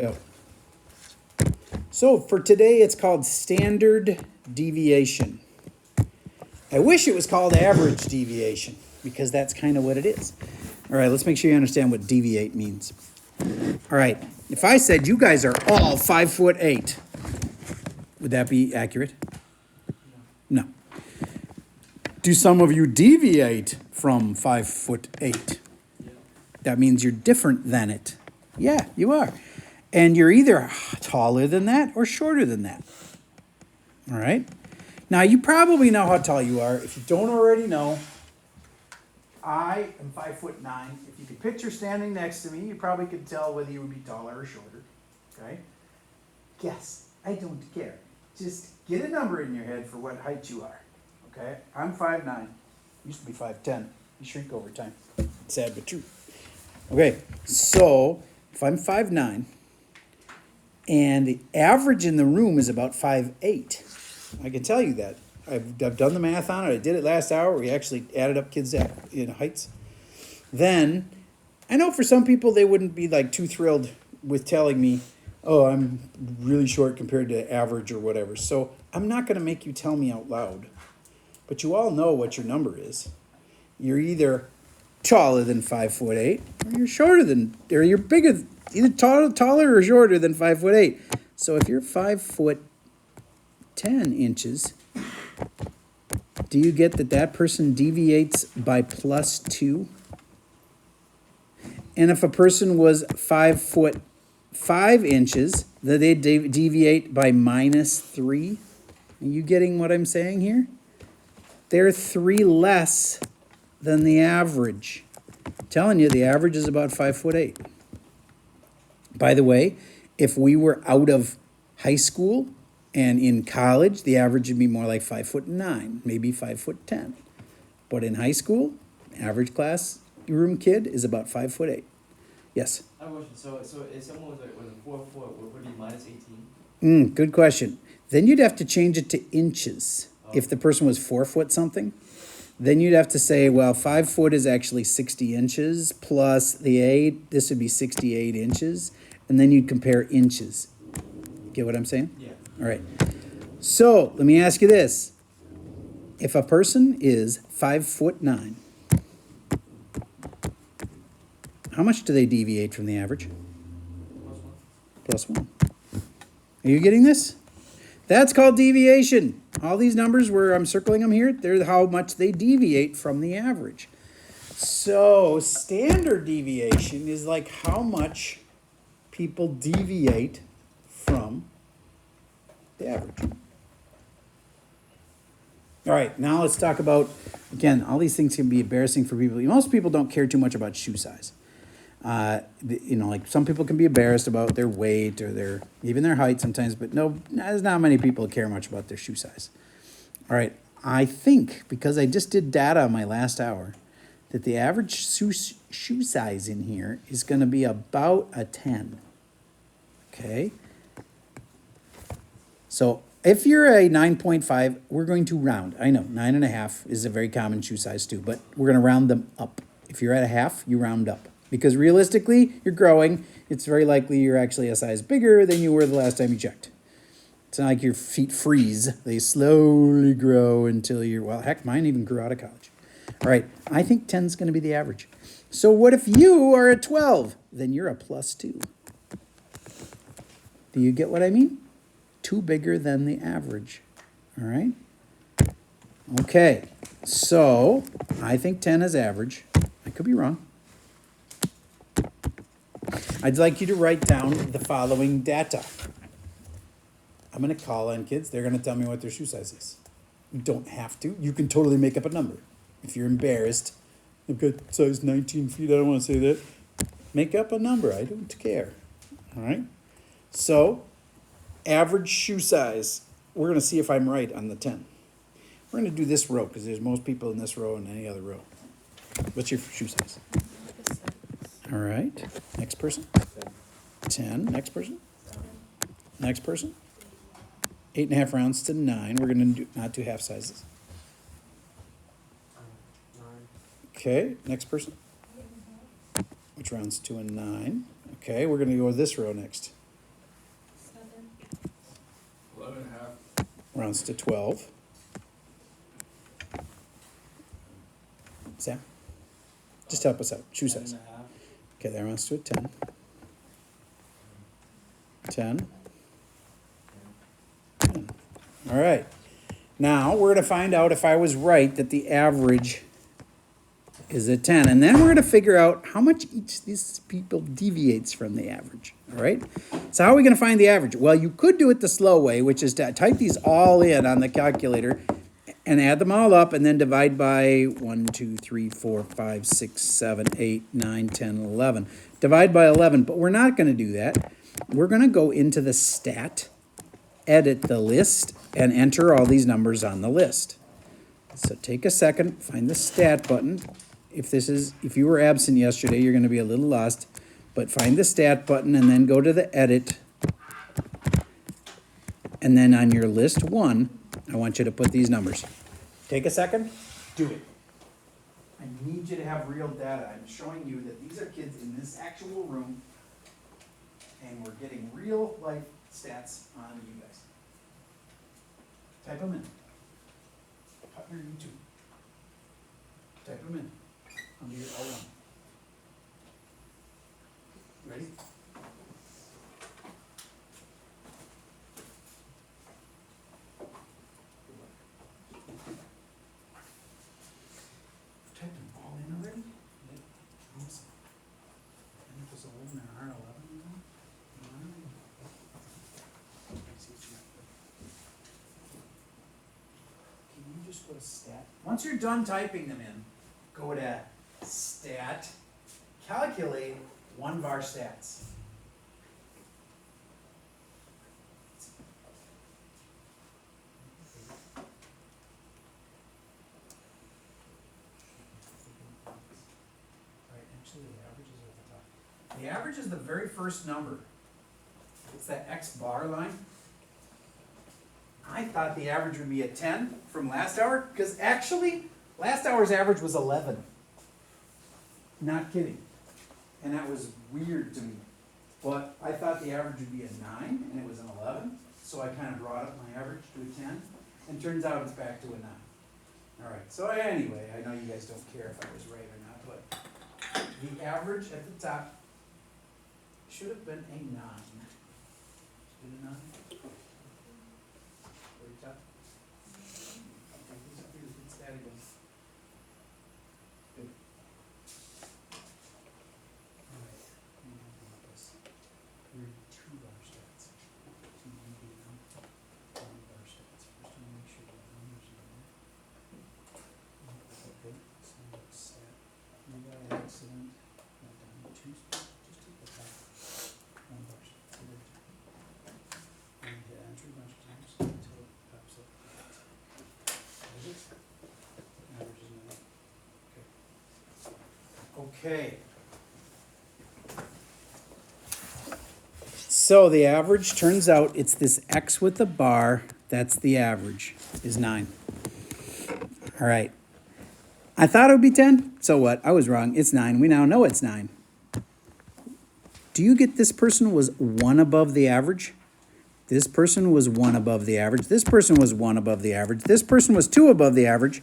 Yeah. So for today, it's called standard deviation. I wish it was called average deviation because that's kind of what it is. All right, let's make sure you understand what deviate means. All right, if I said you guys are all 5'8", would that be accurate? No. Do some of you deviate from 5'8"? That means you're different than it. Yeah, you are. And you're either taller than that or shorter than that. All right? Now, you probably know how tall you are. If you don't already know, I am 5'9". If you could picture standing next to me, you probably could tell whether you would be taller or shorter. Okay? Guess. I don't care. Just get a number in your head for what height you are. Okay? I'm 5'9". Used to be 5'10". You shrink over time. Sad but true. Okay, so if I'm 5'9", and the average in the room is about 5'8", I can tell you that. I've done the math on it. I did it last hour. We actually added up kids' heights. Then, I know for some people they wouldn't be like too thrilled with telling me, oh, I'm really short compared to average or whatever. So I'm not going to make you tell me out loud. But you all know what your number is. You're either taller than 5'8", or you're shorter than, or you're bigger, either taller or shorter than 5'8". So if you're 5'10" do you get that person deviates by +2? And if a person was 5'5", that they deviate by -3? Are you getting what I'm saying here? They're 3 less than the average. I'm telling you, the average is about 5'8". By the way, if we were out of high school and in college, the average would be more like 5'9", maybe 5'10". But in high school, average class room kid is about 5'8". Yes? I have a question. So if someone was a 4 foot, would it be -18? Good question. Then you'd have to change it to inches. If the person was 4 foot something, then you'd have to say, well, 5 foot is actually 60 inches plus the 8. This would be 68 inches. And then you'd compare inches. Get what I'm saying? Yeah. All right. So let me ask you this. If a person is 5'9", how much do they deviate from the average? +1. Are you getting this? That's called deviation. All these numbers where I'm circling them here, they're how much they deviate from the average. So standard deviation is like how much people deviate from the average. All right, now let's talk about, again, all these things can be embarrassing for people. Most people don't care too much about shoe size. Like some people can be embarrassed about their weight or even their height sometimes, but no, there's not many people care much about their shoe size. All right, I think, because I just did data on my last hour, that the average shoe size in here is going to be about a 10. Okay? So if you're a 9.5, we're going to round. I know, 9.5 is a very common shoe size too, but we're going to round them up. If you're at a half, you round up. Because realistically, you're growing. It's very likely you're actually a size bigger than you were the last time you checked. It's not like your feet freeze. They slowly grow until you're, well, heck, mine even grew out of college. All right, I think 10 is going to be the average. So what if you are at 12? Then you're a +2. Do you get what I mean? 2 bigger than the average. All right? Okay, so I think 10 is average. I could be wrong. I'd like you to write down the following data. I'm going to call on kids. They're going to tell me what their shoe size is. You don't have to. You can totally make up a number. If you're embarrassed, I've got size 19 feet. I don't want to say that. Make up a number. I don't care. All right? So, average shoe size. We're going to see if I'm right on the 10. We're going to do this row because there's most people in this row and any other row. What's your shoe size? All right. Next person. 10. Next person. Next person. 8.5 rounds to 9. We're going to not do half sizes. 9. Okay. Next person. Which rounds 2 and 9? Okay. We're going to go to this row next. rounds to 12. Sam, just help us out. Shoe size. 10.5. Okay, that rounds to a 10. 10. 10. All right. Now we're going to find out if I was right that the average is a 10. And then we're going to figure out how much each of these people deviates from the average. All right? So how are we going to find the average? Well, you could do it the slow way, which is to type these all in on the calculator and add them all up and then divide by 1, 2, 3, 4, 5, 6, 7, 8, 9, 10, 11. Divide by 11, but we're not going to do that. We're going to go into the stat, edit the list, and enter all these numbers on the list. So take a second, find the stat button. If you were absent yesterday, you're going to be a little lost, but find the stat button and then go to the edit. And then on your list 1, I want you to put these numbers. Take a second, do it. I need you to have real data. I'm showing you that these are kids in this actual room, and we're getting real life stats on you guys. Type them in. Put your YouTube. Type them in. Under your L1. Ready? Typed them all in already? Yeah. Awesome. And it was all in our R11 now? Can you just go to stat? Once you're done typing them in, go to stat, calculate one var stats. Right, actually the average is at the top. The average is the very first number. It's that X bar line. I thought the average would be a 10 from last hour, because actually, last hour's average was 11. Not kidding. And that was weird to me. But I thought the average would be a 9, and it was an 11. So I kind of brought up my average to a 10. And turns out it's back to a 9. All right, so anyway, I know you guys don't care if I was right or not, but the average at the top should have been a 9. Did a 9? Very top. Take these up here, it's that again. Good. All right, let me help you with this. We're in 2 bar stats. 2 bar stats. First, I want to make sure the numbers are in there. Okay, so let's set. We got an accident. Not down 2 spots. Just take the top 1 bar stat. So there. And hit enter a bunch of times until it pops up. Is it? Average is 9. Okay. So the average turns out it's this X with the bar. That's the average, is 9. All right. I thought it would be 10. So what? I was wrong. It's 9. We now know it's 9. Do you get this person was 1 above the average? This person was 1 above the average. This person was 1 above the average. This person was 2 above the average.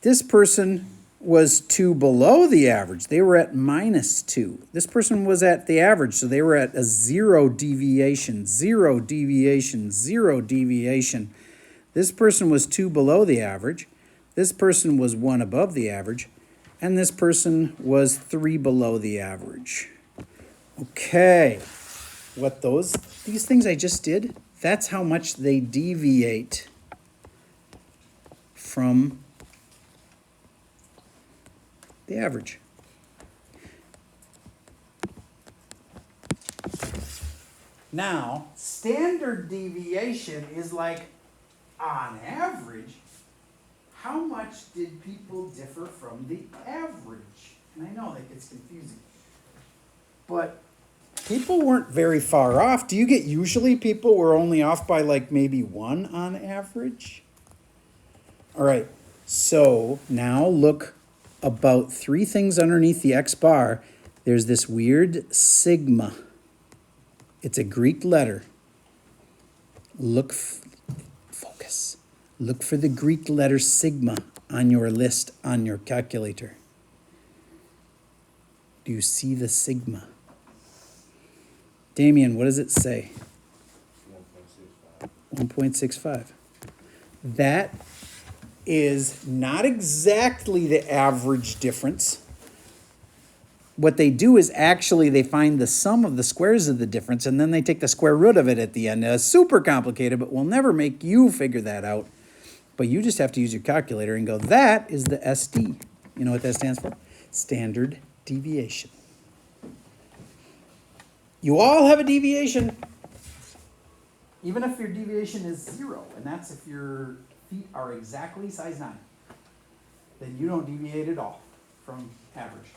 This person was 2 below the average. They were at -2. This person was at the average, so they were at a 0 deviation, 0 deviation, 0 deviation. This person was 2 below the average. This person was 1 above the average. And this person was 3 below the average. Okay. These things I just did, that's how much they deviate from the average. Now, standard deviation is like, on average, how much did people differ from the average? And I know that gets confusing. But people weren't very far off. Do you get usually people were only off by like maybe 1 on average? All right, so now look about 3 things underneath the X bar. There's this weird sigma. It's a Greek letter. Look, Yes. Look for the Greek letter sigma on your list on your calculator. Do you see the sigma? Damien, what does it say? 1.65. That is not exactly the average difference. What they do is actually they find the sum of the squares of the difference, and then they take the square root of it at the end. It's super complicated, but we'll never make you figure that out. But you just have to use your calculator and go, that is the SD. You know what that stands for? Standard deviation. You all have a deviation, even if your deviation is 0, and that's if your feet are exactly size 9. Then you don't deviate at all from average.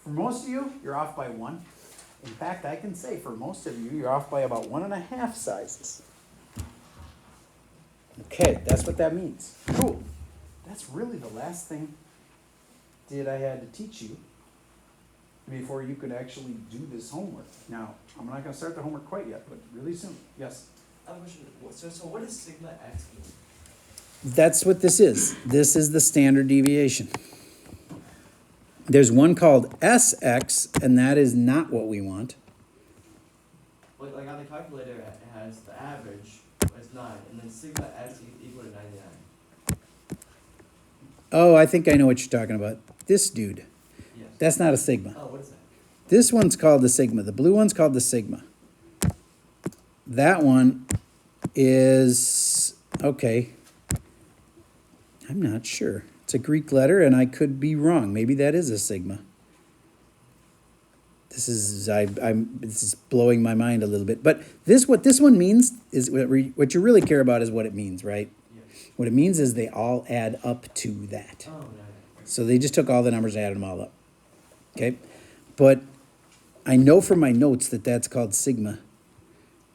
For most of you, you're off by 1. In fact, I can say for most of you, you're off by about 1.5 sizes. Okay, that's what that means. Cool. That's really the last thing that I had to teach you before you could actually do this homework. Now, I'm not going to start the homework quite yet, but really soon. Yes? I have a question. So what is sigma x mean? That's what this is. This is the standard deviation. There's one called SX, and that is not what we want. Like on the calculator, it has the average as 9, and then sigma x equal to 99. Oh, I think I know what you're talking about. This dude. Yes. That's not a sigma. Oh, what is that? This one's called the sigma. The blue one's called the sigma. That one is, okay, I'm not sure. It's a Greek letter, and I could be wrong. Maybe that is a sigma. This is blowing my mind a little bit. But what this one means is what you really care about is what it means, right? Yes. What it means is they all add up to that. Oh, no. So they just took all the numbers and added them all up. Okay? But I know from my notes that that's called sigma.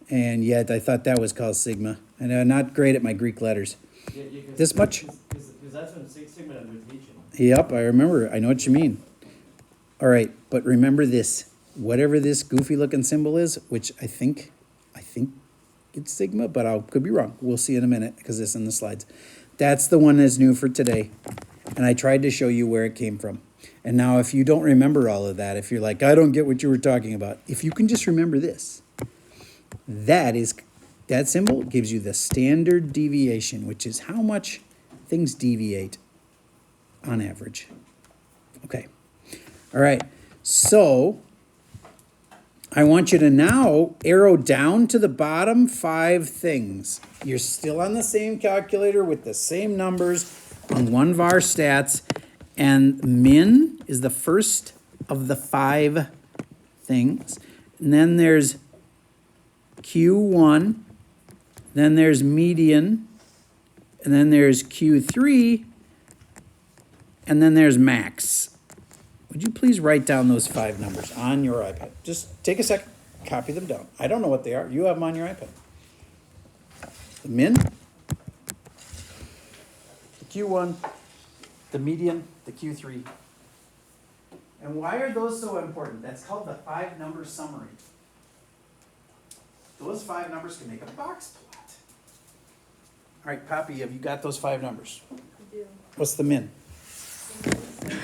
And yet I thought that was called sigma. And I'm not great at my Greek letters. Yeah, This much? Because that's when sigma numbers teaching. Yep, I remember. I know what you mean. All right, but remember this. Whatever this goofy looking symbol is, which I think it's sigma, but I could be wrong. We'll see in a minute because it's in the slides. That's the one that's new for today. And I tried to show you where it came from. And now if you don't remember all of that, if you're like, I don't get what you were talking about, if you can just remember this, that symbol gives you the standard deviation, which is how much things deviate on average. Okay. All right. So I want you to now arrow down to the bottom 5 things. You're still on the same calculator with the same numbers on one var stats, and min is the first of the 5 things. And then there's Q1, then there's median, and then there's Q3, and then there's max. Would you please write down those 5 numbers on your iPad? Just take a second, copy them down. I don't know what they are. You have them on your iPad. The min, the Q1, the median, the Q3. And why are those so important? That's called the 5-number summary. Those 5 numbers can make a box plot. All right, Poppy, have you got those 5 numbers? I do. What's the min? 7,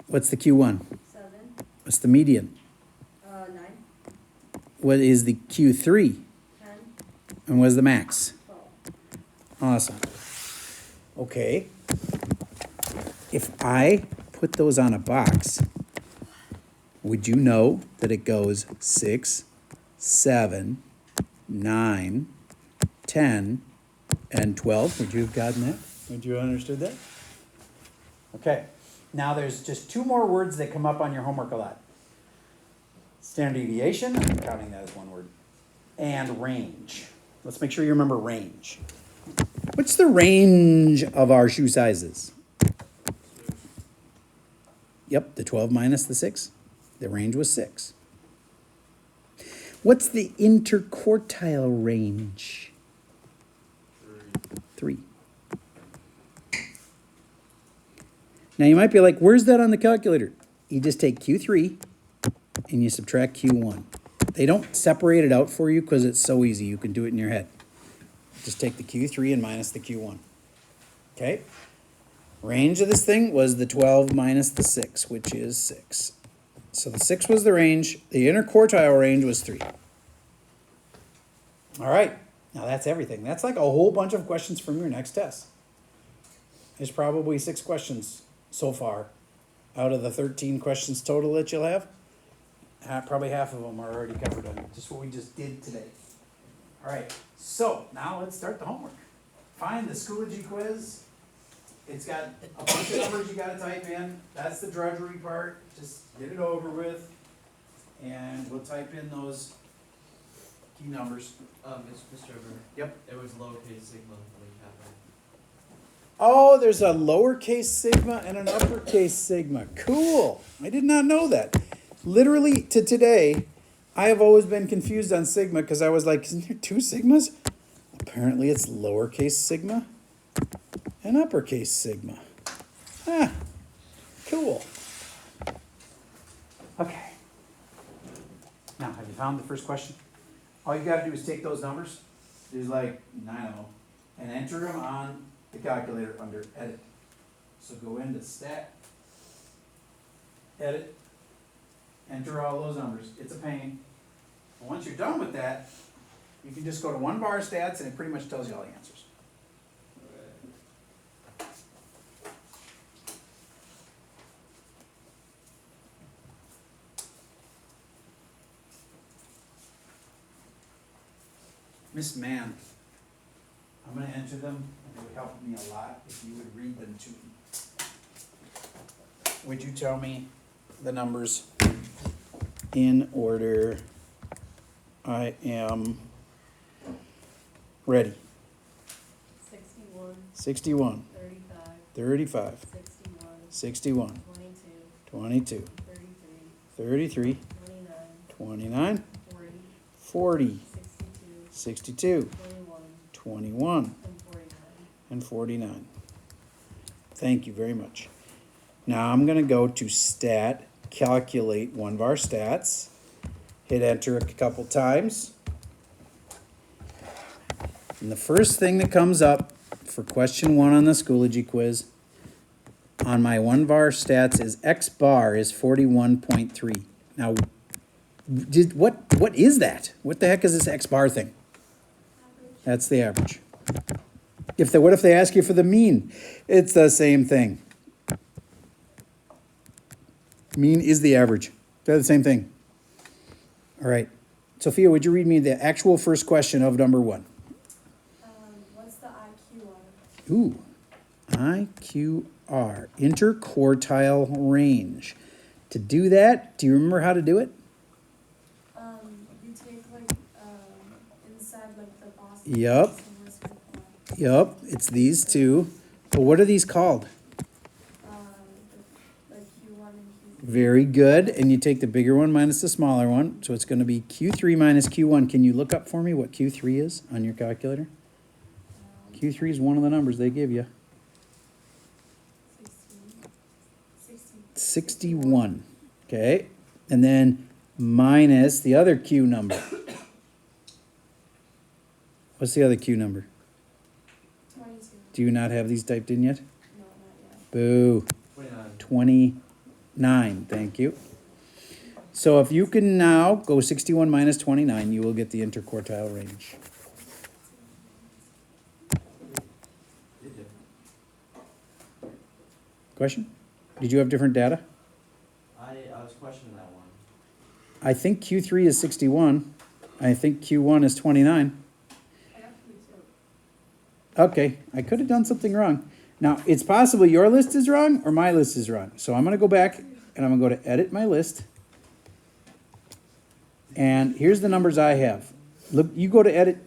What's the Q1? 7, What's the median? 9, What is the Q3? 10, And what's the max? 12. Awesome. Okay. If I put those on a box, would you know that it goes 6, 7, 9, 10, and 12? Would you have gotten that? Would you have understood that? Okay. Now there's just 2 more words that come up on your homework a lot. Standard deviation, I'm counting that as 1 word, and range. Let's make sure you remember range. What's the range of our shoe sizes? Yep, the 12 minus the 6. The range was 6. What's the interquartile range? 3. Now you might be like, where's that on the calculator? You just take Q3 and you subtract Q1. They don't separate it out for you because it's so easy. You can do it in your head. Just take the Q3 and minus the Q1. Okay? Range of this thing was the 12 minus the 6, which is 6. So the 6 was the range. The interquartile range was 3. All right. Now that's everything. That's like a whole bunch of questions from your next test. There's probably 6 questions so far out of the 13 questions total that you'll have. Probably half of them are already covered on just what we just did today. All right, so now let's start the homework. Find the Schoology quiz. It's got a bunch of numbers you gotta type in. That's the drudgery part. Just get it over with. And we'll type in those key numbers. Mr. River. Yep. It was lowercase sigma on the capital. Oh, there's a lowercase sigma and an uppercase sigma. Cool. I did not know that. Literally to today, I have always been confused on sigma because I was like, isn't there 2 sigmas? Apparently it's lowercase sigma and uppercase sigma. Ah, cool. Okay. Now, have you found the first question? All you gotta do is take those numbers, there's like 9 of them, and enter them on the calculator under edit. So go into stat, edit, enter all those numbers. It's a pain. But once you're done with that, you can just go to 1 bar stats and it pretty much tells you all the answers. Miss Mann, I'm going to enter them, and it would help me a lot if you would read them to me. Would you tell me the numbers in order? I am ready. 61, 61, 35, 35, 61, 61, 22, 22, 33, 33, 29, 29, 40, 40, 62, 62, 21, 21, and 49. and 49. Thank you very much. Now I'm going to go to stat, calculate 1 bar stats, hit enter a couple times. And the first thing that comes up for question 1 on the Schoology quiz on my 1 bar stats is X bar is 41.3. Now, what is that? What the heck is this X bar thing? That's the average. What if they ask you for the mean? It's the same thing. Mean is the average. They're the same thing. All right. Sophia, would you read me the actual first question of number 1? What's the IQ on it? Ooh. IQR, interquartile range. To do that, do you remember how to do it? You take like, inside like the Boston. Yup. Yup, it's these two. But what are these called? Like Q1 and Q3. Very good. And you take the bigger one minus the smaller one. So it's going to be Q3 minus Q1. Can you look up for me what Q3 is on your calculator? Q3 is one of the numbers they give you. 61. Okay. And then minus the other Q number. What's the other Q number? 22. Do you not have these typed in yet? No, not yet. Boo. 29. 29. Thank you. So if you can now go 61 minus 29, you will get the interquartile range. Did you? Question? Did you have different data? I was questioning that one. I think Q3 is 61. I think Q1 is 29. I got Q2. Okay, I could have done something wrong. Now, it's possible your list is wrong or my list is wrong. So I'm going to go back and I'm going to go to edit my list. And here's the numbers I have. Look, you go to edit.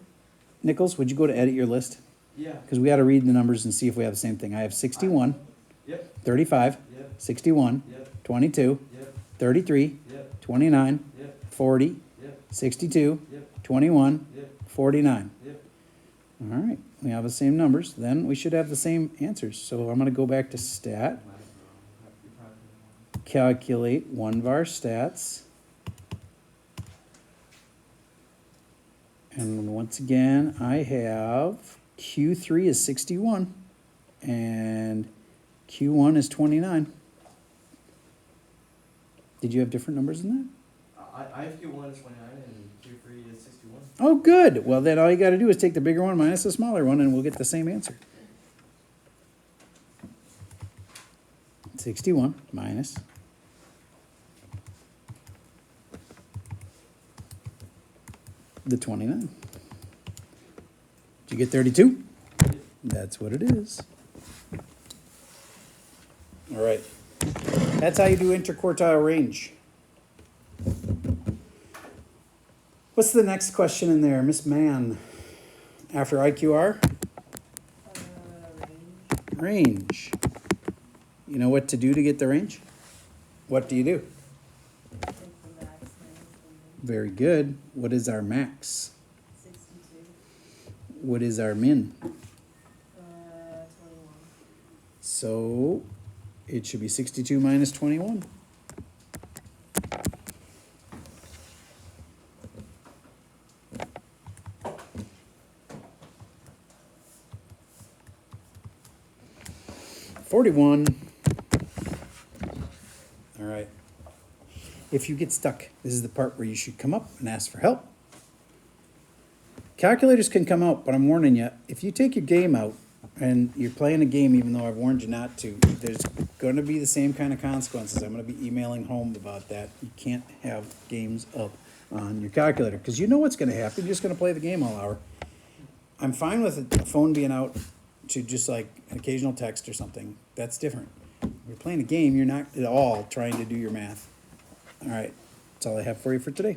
Nichols, would you go to edit your list? Yeah. Because we got to read the numbers and see if we have the same thing. I have 61, Yep. 35, Yep. 61, Yep. 22, Yep. 33, Yep. 29, Yep. 40, Yep. 62, Yep. 21, Yep. 49. Yep. All right, we have the same numbers. Then we should have the same answers. So I'm going to go back to stat, calculate 1 var stats, And once again, I have Q3 is 61 and Q1 is 29. Did you have different numbers than that? I have Q1 is 29 and Q3 is 61. Oh, good. Well, then all you got to do is take the bigger one minus the smaller one, and we'll get the same answer. 61 minus the 29. Did you get 32? That's what it is. All right. That's how you do interquartile range. What's the next question in there, Miss Mann? After IQR? Range. Range. You know what to do to get the range? What do you do? Take the max minus Very good. What is our max? 62. What is our min? 21. So it should be 62 minus 21. $41. All right. If you get stuck, this is the part where you should come up and ask for help. Calculators can come out, but I'm warning you, if you take your game out and you're playing a game, even though I've warned you not to, there's going to be the same kind of consequences. I'm going to be emailing home about that. You can't have games up on your calculator because you know what's going to happen. You're just going to play the game all hour. I'm fine with a phone being out to just like an occasional text or something. That's different. When you're playing a game, you're not at all trying to do your math. All right. That's all I have for you for today.